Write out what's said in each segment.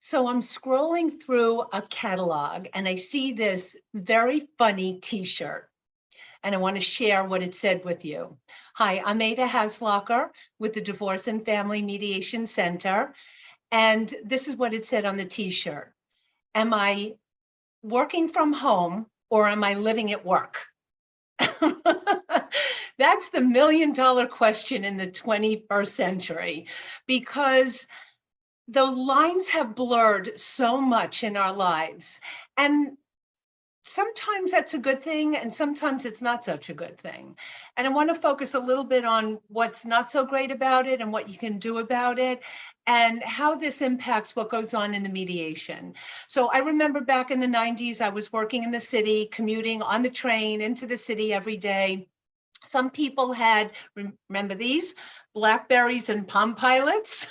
So I'm scrolling through a catalog and I see this very funny t-shirt and I want to share what it said with you. Hi, I'm Ada Hasloecher with the Divorce and Family Mediation Center. And this is what it said on the t-shirt. Am I working from home or am I living at work? That's the million-dollar question in the 21st century, because the lines have blurred so much in our lives. And sometimes that's a good thing, and sometimes it's not such a good thing. And I want to focus a little bit on what's not so great about it and what you can do about it, and how this impacts what goes on in the mediation. So I remember back in the 90s, I was working in the city, commuting on the train into the city every day. Some people had, remember these, Blackberries and Palm Pilots,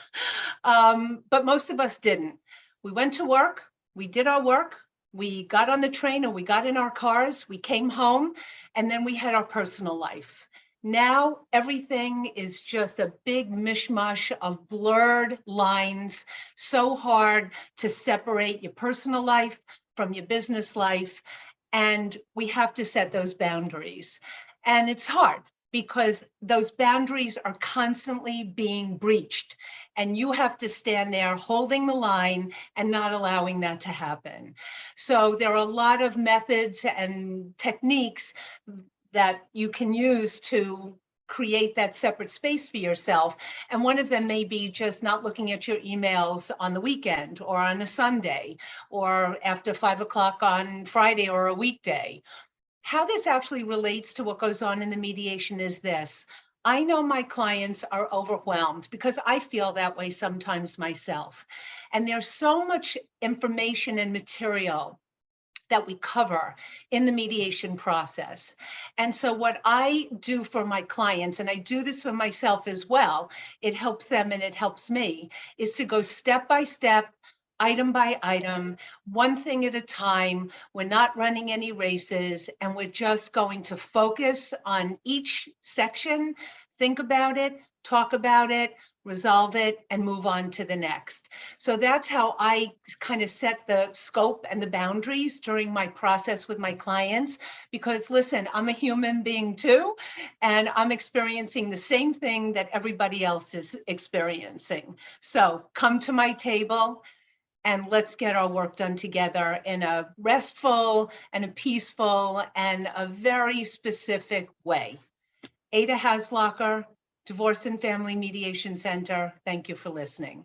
but most of us didn't. We went to work, we did our work, we got on the train or we got in our cars, we came home, and then we had our personal life. Now everything is just a big mishmash of blurred lines, so hard to separate your personal life from your business life, and we have to set those boundaries. And it's hard because those boundaries are constantly being breached. And you have to stand there holding the line and not allowing that to happen. So there are a lot of methods and techniques that you can use to create that separate space for yourself. And one of them may be just not looking at your emails on the weekend or on a Sunday or after 5 o'clock on Friday or a weekday. How this actually relates to what goes on in the mediation is this. I know my clients are overwhelmed because I feel that way sometimes myself. And there's so much information and material that we cover in the mediation process. And so what I do for my clients, and I do this for myself as well, it helps them and it helps me, is to go step by step, item by item, one thing at a time. We're not running any races, and we're just going to focus on each section, think about it, talk about it, resolve it, and move on to the next. So that's how I kind of set the scope and the boundaries during my process with my clients, because listen, I'm a human being too, and I'm experiencing the same thing that everybody else is experiencing. So come to my table, and let's get our work done together in a restful and a peaceful and a very specific way. Ada Hasloecher, Divorce and Family Mediation Center. Thank you for listening.